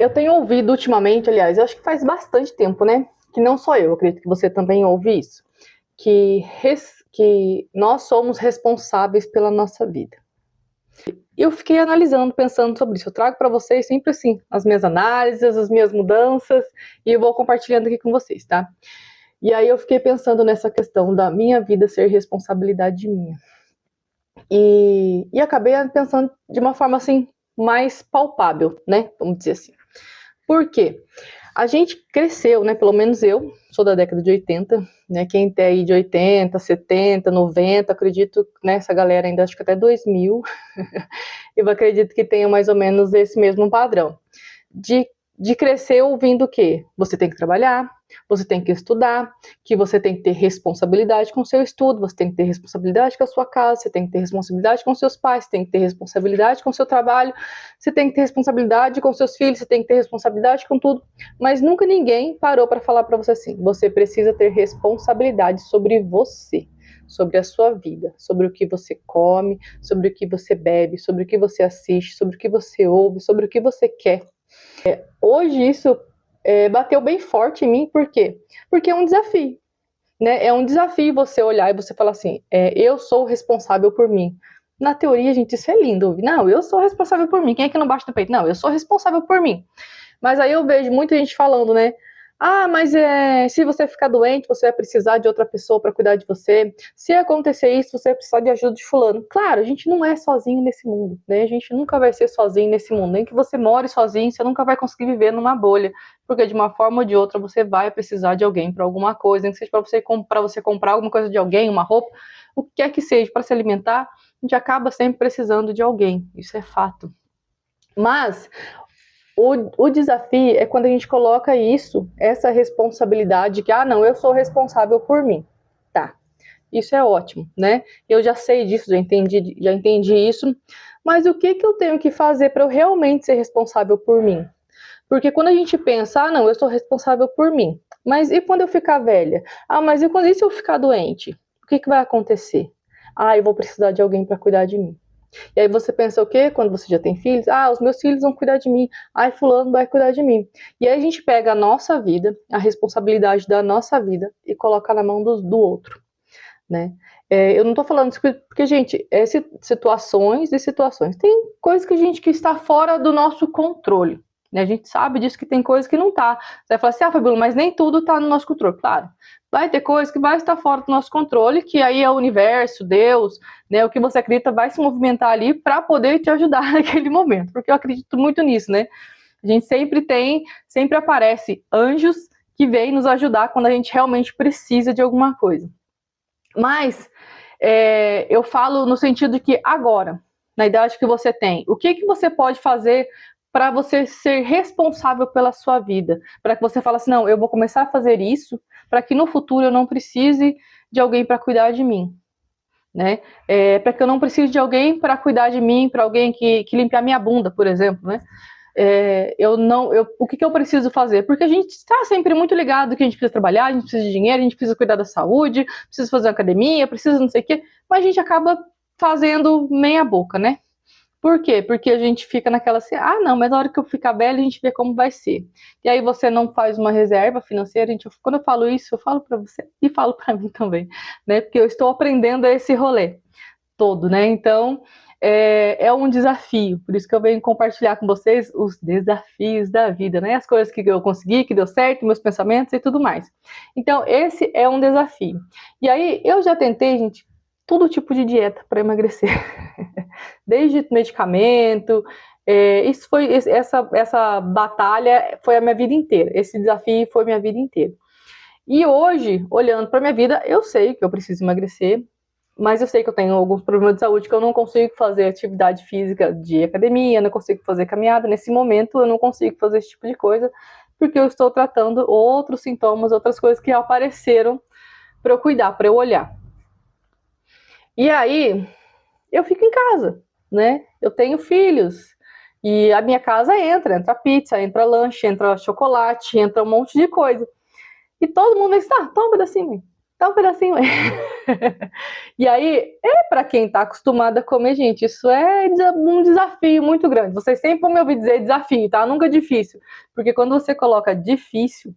Eu tenho ouvido ultimamente, aliás, eu acho que faz bastante tempo, né? Que não só eu acredito que você também ouve isso. Que nós somos responsáveis pela nossa vida. Eu fiquei analisando, pensando sobre isso. Eu trago para vocês sempre assim, as minhas análises, as minhas mudanças, e eu vou compartilhando aqui com vocês, tá? E aí eu fiquei pensando nessa questão da minha vida ser responsabilidade minha. E acabei pensando de uma forma assim, mais palpável, né? Vamos dizer assim. Por quê? A gente cresceu, né? Pelo menos eu sou da década de 80, né? Quem tem aí de 80, 70, 90, acredito, né? Essa galera ainda acho que até 2000, eu acredito que tenha mais ou menos esse mesmo padrão. De, de crescer ouvindo o quê? Você tem que trabalhar, você tem que estudar, que você tem que ter responsabilidade com o seu estudo, você tem que ter responsabilidade com a sua casa, você tem que ter responsabilidade com seus pais, você tem que ter responsabilidade com o seu trabalho, você tem que ter responsabilidade com seus filhos, você tem que ter responsabilidade com tudo, mas nunca ninguém parou para falar para você assim, você precisa ter responsabilidade sobre você, sobre a sua vida, sobre o que você come, sobre o que você bebe, sobre o que você assiste, sobre o que você ouve, sobre o que você quer. Hoje isso bateu bem forte em mim, por quê? Porque é um desafio, né? É um desafio você olhar e você falar assim, eu sou responsável por mim. Na teoria, gente, isso é lindo. Não, eu sou responsável por mim. Quem é que não bate no peito? Não, eu sou responsável por mim. Mas aí eu vejo muita gente falando, né? Ah, mas se você ficar doente, você vai precisar de outra pessoa para cuidar de você. Se acontecer isso, você vai precisar de ajuda de fulano. Claro, a gente não é sozinho nesse mundo, né? A gente nunca vai ser sozinho nesse mundo. Nem que você more sozinho, você nunca vai conseguir viver numa bolha. Porque de uma forma ou de outra, você vai precisar de alguém para alguma coisa. Nem que seja para você comprar alguma coisa de alguém, uma roupa, o que quer que seja, para se alimentar, a gente acaba sempre precisando de alguém. Isso é fato. Mas o desafio é quando a gente coloca isso, essa responsabilidade, que, não, eu sou responsável por mim. Tá, isso é ótimo, né? Eu já sei disso, já entendi isso, mas o que eu tenho que fazer para eu realmente ser responsável por mim? Porque quando a gente pensa, não, eu sou responsável por mim, mas e quando eu ficar velha? Mas e se eu ficar doente? O que vai acontecer? Eu vou precisar de alguém para cuidar de mim. E aí você pensa o quê? Quando você já tem filhos? Os meus filhos vão cuidar de mim. Fulano vai cuidar de mim. E aí a gente pega a nossa vida, a responsabilidade da nossa vida e coloca na mão do outro, né? Eu não tô falando isso porque, gente, situações e situações. Tem coisas que está fora do nosso controle, né? A gente sabe disso, que tem coisas que não tá. Você vai falar assim, Fabíola, mas nem tudo tá no nosso controle. Claro, vai ter coisas que vai estar fora do nosso controle, que aí é o universo, Deus, né? O que você acredita vai se movimentar ali para poder te ajudar naquele momento. Porque eu acredito muito nisso, né? A gente sempre aparece anjos que vêm nos ajudar quando a gente realmente precisa de alguma coisa. Mas eu falo no sentido de que agora, na idade que você tem, o que você pode fazer para você ser responsável pela sua vida? Para que você fale assim, não, eu vou começar a fazer isso para que no futuro eu não precise de alguém para cuidar de mim, né? Para que eu não precise de alguém para cuidar de mim, para alguém que limpe a minha bunda, por exemplo, né? O que eu preciso fazer? Porque a gente está sempre muito ligado que a gente precisa trabalhar, a gente precisa de dinheiro, a gente precisa cuidar da saúde, precisa fazer academia, precisa não sei o quê, mas a gente acaba fazendo meia boca, né? Por quê? Porque a gente fica naquela assim, não, mas na hora que eu ficar velho a gente vê como vai ser. E aí você não faz uma reserva financeira, quando eu falo isso, eu falo para você e falo para mim também, né? Porque eu estou aprendendo esse rolê todo, né? Então, é um desafio, por isso que eu venho compartilhar com vocês os desafios da vida, né? As coisas que eu consegui, que deu certo, meus pensamentos e tudo mais. Então, esse é um desafio. E aí, eu já tentei, gente, todo tipo de dieta para emagrecer, desde medicamento. Essa batalha foi a minha vida inteira, esse desafio foi a minha vida inteira. E hoje, olhando para minha vida, eu sei que eu preciso emagrecer, mas eu sei que eu tenho alguns problemas de saúde, que eu não consigo fazer atividade física de academia, não consigo fazer caminhada. Nesse momento eu não consigo fazer esse tipo de coisa, porque eu estou tratando outros sintomas, outras coisas que apareceram para eu cuidar, para eu olhar. E aí, eu fico em casa, né? Eu tenho filhos, e a minha casa entra pizza, entra lanche, entra chocolate, entra um monte de coisa. E todo mundo diz, toma um pedacinho, Dá um pedacinho. E aí, para quem tá acostumado a comer, gente, isso é um desafio muito grande. Vocês sempre vão me ouvir dizer desafio, tá? Nunca difícil. Porque quando você coloca difícil,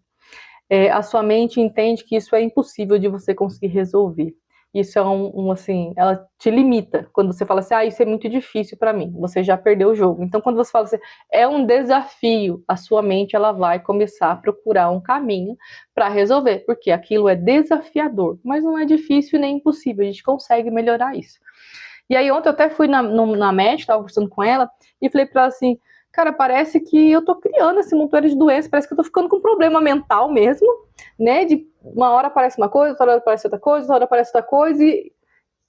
a sua mente entende que isso é impossível de você conseguir resolver. Isso é assim, ela te limita. Quando você fala assim, isso é muito difícil para mim, você já perdeu o jogo. Então, quando você fala assim, é um desafio, a sua mente ela vai começar a procurar um caminho para resolver, porque aquilo é desafiador, mas não é difícil nem impossível, a gente consegue melhorar isso. E aí ontem eu até fui na médica, estava conversando com ela, e falei para ela assim, cara, parece que eu tô criando esse montoeiro de doença, parece que eu tô ficando com um problema mental mesmo, né, de uma hora aparece uma coisa, outra hora aparece outra coisa, outra hora aparece outra coisa, e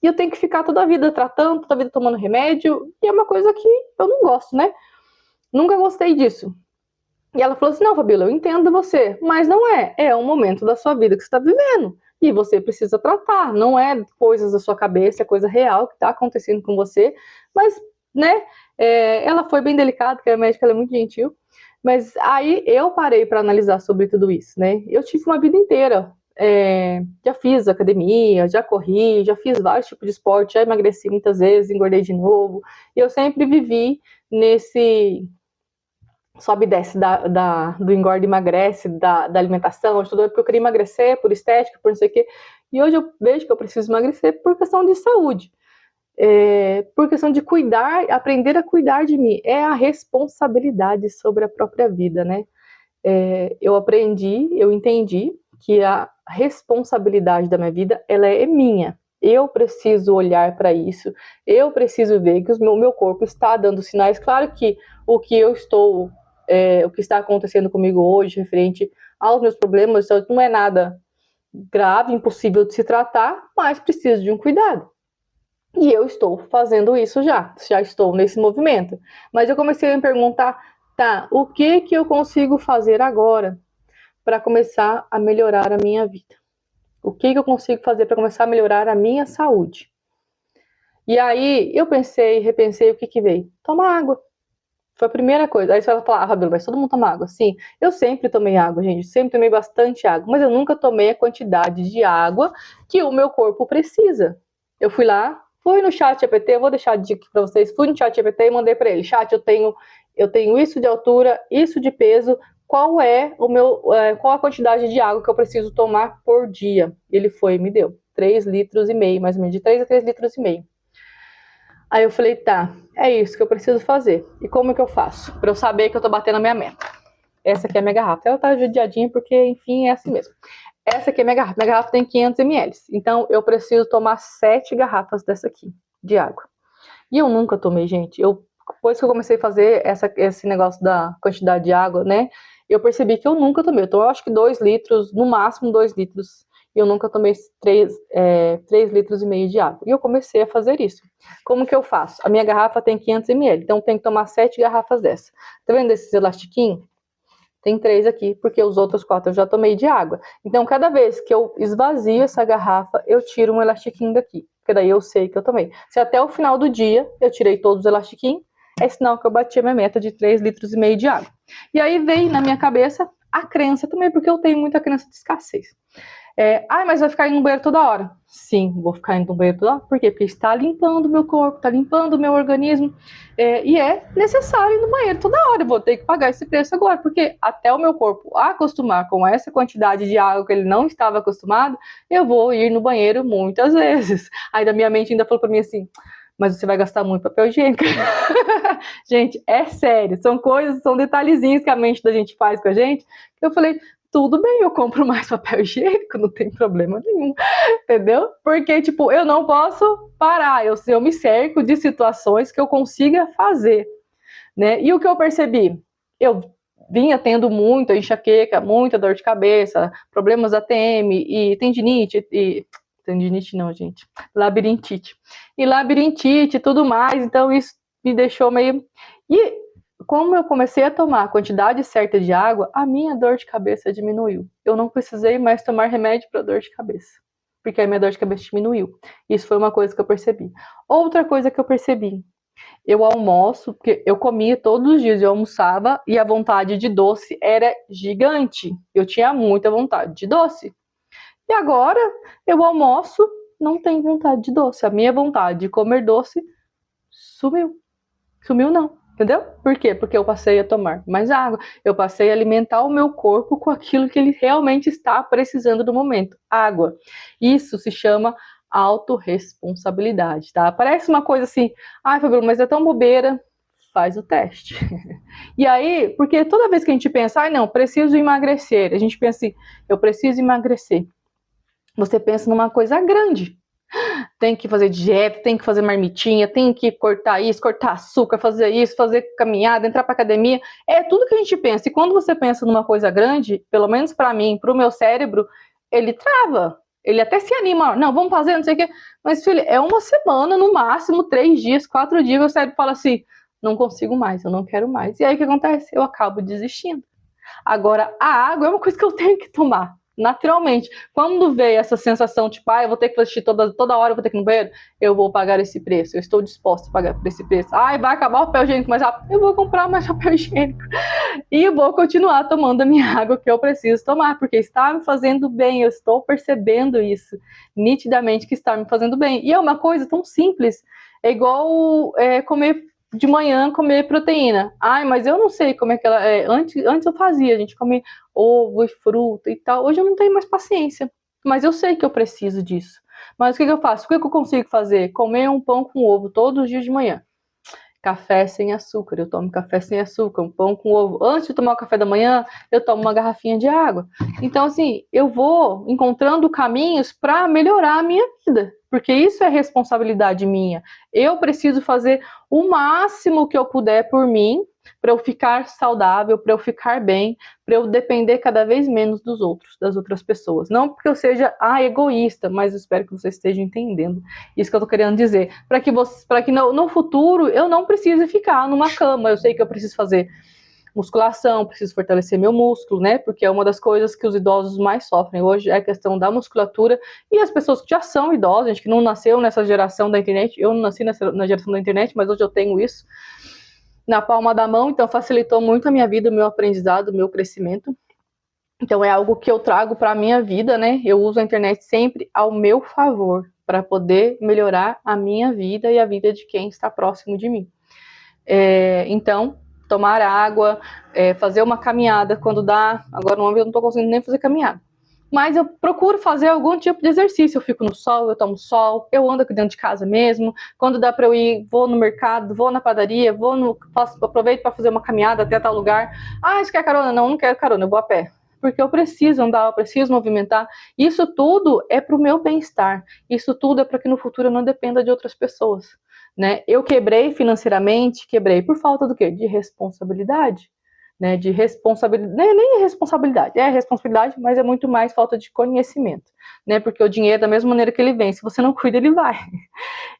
eu tenho que ficar toda a vida tratando, toda a vida tomando remédio, e é uma coisa que eu não gosto, né, nunca gostei disso. E ela falou assim, não, Fabíola, eu entendo você, mas não é um momento da sua vida que você está vivendo, e você precisa tratar, não é coisas da sua cabeça, é coisa real que está acontecendo com você, mas, né, ela foi bem delicada, porque a médica ela é muito gentil, mas aí eu parei para analisar sobre tudo isso, né, eu tive uma vida inteira, já fiz academia, já corri, já fiz vários tipos de esporte, já emagreci muitas vezes, engordei de novo, e eu sempre vivi nesse sobe e desce do engorda e emagrece, da alimentação, de tudo, porque eu queria emagrecer por estética, por não sei o quê. E hoje eu vejo que eu preciso emagrecer por questão de saúde. Por questão de cuidar, aprender a cuidar de mim. É a responsabilidade sobre a própria vida, né? Eu aprendi, eu entendi que a responsabilidade da minha vida, ela é minha. Eu preciso olhar para isso, eu preciso ver que o meu corpo está dando sinais. Claro que o que eu estou, o que está acontecendo comigo hoje, referente aos meus problemas, não é nada grave, impossível de se tratar, mas preciso de um cuidado. E eu estou fazendo isso já estou nesse movimento. Mas eu comecei a me perguntar, tá, o que eu consigo fazer agora para começar a melhorar a minha vida? O que eu consigo fazer para começar a melhorar a minha saúde? E aí eu pensei, repensei, o que veio? Tomar água. Foi a primeira coisa. Aí você vai falar, Fabíola, mas todo mundo toma água. Sim, eu sempre tomei água, gente. Sempre tomei bastante água. Mas eu nunca tomei a quantidade de água que o meu corpo precisa. Eu fui lá, fui no chat GPT, eu vou deixar a dica para vocês. Fui no chat GPT e mandei para ele. Chat, eu tenho isso de altura, isso de peso. Qual a quantidade de água que eu preciso tomar por dia? Ele foi e me deu 3,5 litros, mais ou menos, de 3 a 3,5 litros. Aí eu falei, tá, é isso que eu preciso fazer. E como que eu faço? Pra eu saber que eu tô batendo a minha meta. Essa aqui é a minha garrafa. Ela tá judiadinha porque, enfim, é assim mesmo. Essa aqui é a minha garrafa. Minha garrafa tem 500 ml. Então, eu preciso tomar 7 garrafas dessa aqui, de água. E eu nunca tomei, gente. Depois que eu comecei a fazer esse negócio da quantidade de água, né? Eu percebi que eu nunca tomei. Então, eu acho que 2 litros, no máximo 2 litros. E eu nunca tomei 3,5 litros de água. E eu comecei a fazer isso. Como que eu faço? A minha garrafa tem 500 ml. Então, eu tenho que tomar 7 garrafas dessa. Tá vendo esses elastiquinhos? Tem 3 aqui, porque os outros 4 eu já tomei de água. Então, cada vez que eu esvazio essa garrafa, eu tiro um elastiquinho daqui. Porque daí eu sei que eu tomei. Se até o final do dia eu tirei todos os elastiquinhos, é sinal que eu bati a minha meta de 3,5 litros de água. E aí vem na minha cabeça a crença também, porque eu tenho muita crença de escassez. Mas vai ficar indo no banheiro toda hora. Sim, vou ficar indo no banheiro toda hora. Por quê? Porque está limpando o meu corpo, está limpando o meu organismo. E é necessário ir no banheiro toda hora. Eu vou ter que pagar esse preço agora. Porque até o meu corpo acostumar com essa quantidade de água que ele não estava acostumado, eu vou ir no banheiro muitas vezes. Aí da minha mente ainda falou para mim assim, mas você vai gastar muito papel higiênico. Gente, é sério. São detalhezinhos que a mente da gente faz com a gente. Eu falei, tudo bem, eu compro mais papel higiênico, não tem problema nenhum, entendeu? Porque, tipo, eu não posso parar, eu me cerco de situações que eu consiga fazer, né? E o que eu percebi? Eu vinha tendo muita enxaqueca, muita dor de cabeça, problemas da TM e tendinite, tendinite não, gente, labirintite. E labirintite e tudo mais, então isso me deixou meio... E como eu comecei a tomar a quantidade certa de água, a minha dor de cabeça diminuiu. Eu não precisei mais tomar remédio para dor de cabeça, porque a minha dor de cabeça diminuiu. Isso foi uma coisa que eu percebi. Outra coisa que eu percebi, eu almoço, porque eu comia todos os dias, eu almoçava e a vontade de doce era gigante. Eu tinha muita vontade de doce. E agora eu almoço, não tenho vontade de doce. A minha vontade de comer doce sumiu. Sumiu não, entendeu? Por quê? Porque eu passei a tomar mais água, eu passei a alimentar o meu corpo com aquilo que ele realmente está precisando no momento, água. Isso se chama autorresponsabilidade, tá? Parece uma coisa assim, ai, Fabrício, mas é tão bobeira. Faz o teste. E aí, porque toda vez que a gente pensa, ai não, preciso emagrecer, a gente pensa assim, eu preciso emagrecer. Você pensa numa coisa grande, tem que fazer dieta, tem que fazer marmitinha, tem que cortar isso, cortar açúcar, fazer isso, fazer caminhada, entrar para academia. É tudo que a gente pensa. E quando você pensa numa coisa grande, pelo menos para mim, para o meu cérebro, ele trava. Ele até se anima, não, vamos fazer, não sei o quê. Mas, filho, é uma semana, no máximo, 3 dias, 4 dias, o cérebro fala assim, não consigo mais, eu não quero mais. E aí o que acontece? Eu acabo desistindo. Agora, a água é uma coisa que eu tenho que tomar, naturalmente. Quando veio essa sensação, tipo, eu vou ter que assistir toda hora, eu vou ter que ir no banheiro, eu vou pagar esse preço, eu estou disposto a pagar por esse preço. Vai acabar o papel higiênico mais rápido, eu vou comprar mais papel higiênico. E vou continuar tomando a minha água que eu preciso tomar, porque está me fazendo bem, eu estou percebendo isso, nitidamente que está me fazendo bem. E é uma coisa tão simples, é igual comer de manhã, comer proteína. Mas eu não sei como é que ela é. Antes eu fazia, a gente comia ovo e fruta e tal. Hoje eu não tenho mais paciência, mas eu sei que eu preciso disso. Mas o que eu faço? O que eu consigo fazer? Comer um pão com ovo todos os dias de manhã. Café sem açúcar, eu tomo café sem açúcar, um pão com ovo. Antes de tomar o café da manhã, eu tomo uma garrafinha de água. Então, assim, eu vou encontrando caminhos para melhorar a minha vida, porque isso é responsabilidade minha. Eu preciso fazer o máximo que eu puder por mim, para eu ficar saudável, para eu ficar bem, para eu depender cada vez menos dos outros, das outras pessoas. Não porque eu seja egoísta, mas eu espero que você esteja entendendo isso que eu tô querendo dizer. Para que no futuro eu não precise ficar numa cama. Eu sei que eu preciso fazer musculação, preciso fortalecer meu músculo, né? Porque é uma das coisas que os idosos mais sofrem hoje, é a questão da musculatura. E as pessoas que já são idosas, gente que não nasceu nessa geração da internet, eu não nasci na geração da internet, mas hoje eu tenho isso na palma da mão, então facilitou muito a minha vida, o meu aprendizado, o meu crescimento. Então é algo que eu trago para a minha vida, né? Eu uso a internet sempre ao meu favor, para poder melhorar a minha vida e a vida de quem está próximo de mim. Então, tomar água, fazer uma caminhada quando dá. Agora eu não estou conseguindo nem fazer caminhada. Mas eu procuro fazer algum tipo de exercício. Eu fico no sol, eu tomo sol, eu ando aqui dentro de casa mesmo. Quando dá para eu ir, vou no mercado, vou na padaria, aproveito para fazer uma caminhada até tal lugar. Você quer carona? Não quero carona, eu vou a pé. Porque eu preciso andar, eu preciso movimentar. Isso tudo é para o meu bem-estar. Isso tudo é para que no futuro eu não dependa de outras pessoas. Né? Eu quebrei financeiramente, por falta do quê? De responsabilidade. Né, de responsabilidade, nem responsabilidade, é responsabilidade, mas é muito mais falta de conhecimento, né, porque o dinheiro, da mesma maneira que ele vem, se você não cuida, ele vai.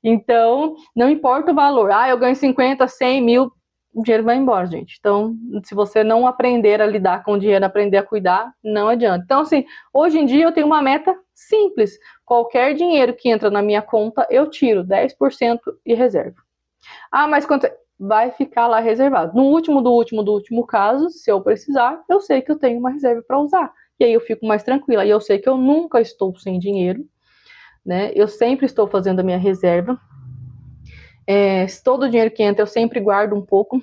Então, não importa o valor, eu ganho 50, 100 mil, o dinheiro vai embora, gente. Então, se você não aprender a lidar com o dinheiro, aprender a cuidar, não adianta. Então, assim, hoje em dia eu tenho uma meta simples, qualquer dinheiro que entra na minha conta, eu tiro 10% e reservo. Mas quanto vai ficar lá reservado. No último caso, se eu precisar, eu sei que eu tenho uma reserva para usar. E aí eu fico mais tranquila. E eu sei que eu nunca estou sem dinheiro, né? Eu sempre estou fazendo a minha reserva. Todo o dinheiro que entra, eu sempre guardo um pouco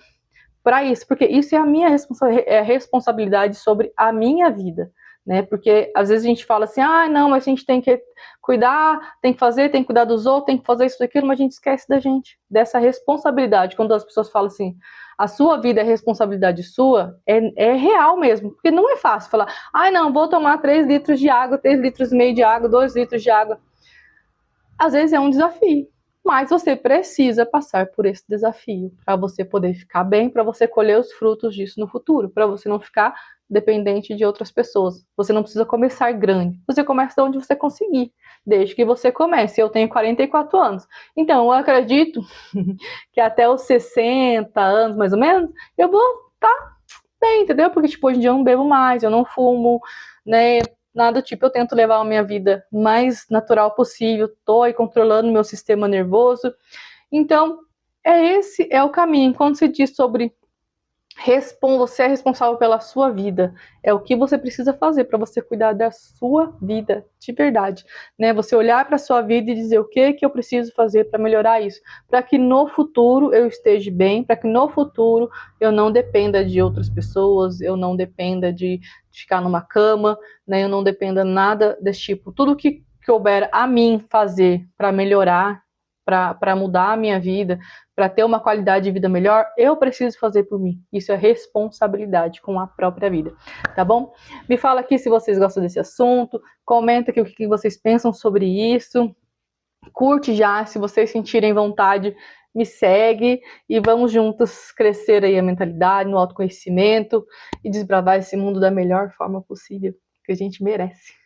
para isso, porque isso é a minha responsabilidade sobre a minha vida. Né? Porque às vezes a gente fala assim, não, mas a gente tem que cuidar, tem que fazer, tem que cuidar dos outros, tem que fazer isso, aquilo, mas a gente esquece da gente, dessa responsabilidade. Quando as pessoas falam assim, a sua vida é responsabilidade sua, é real mesmo, porque não é fácil falar, não, vou tomar 3 litros de água, 3 litros e meio de água, 2 litros de água. Às vezes é um desafio, mas você precisa passar por esse desafio para você poder ficar bem, para você colher os frutos disso no futuro, para você não ficar dependente de outras pessoas. Você não precisa começar grande, você começa de onde você conseguir, desde que você comece. Eu tenho 44 anos, então eu acredito que até os 60 anos, mais ou menos, eu vou estar bem, entendeu? Porque, tipo, hoje em dia eu não bebo mais, eu não fumo, né? Nada do tipo, eu tento levar a minha vida mais possível, tô aí controlando meu sistema nervoso. Então, esse é o caminho. Quando se diz sobre Você é responsável pela sua vida. É o que você precisa fazer para você cuidar da sua vida, de verdade, né? Você olhar para a sua vida e dizer o que eu preciso fazer para melhorar isso, para que no futuro eu esteja bem, para que no futuro eu não dependa de outras pessoas, eu não dependa de ficar numa cama, né? Eu não dependa nada desse tipo. Tudo que couber a mim fazer para melhorar, para mudar a minha vida, para ter uma qualidade de vida melhor, eu preciso fazer por mim. Isso é responsabilidade com a própria vida, tá bom? Me fala aqui se vocês gostam desse assunto, comenta aqui o que vocês pensam sobre isso, curte já, se vocês sentirem vontade, me segue e vamos juntos crescer aí a mentalidade, no autoconhecimento e desbravar esse mundo da melhor forma possível, que a gente merece.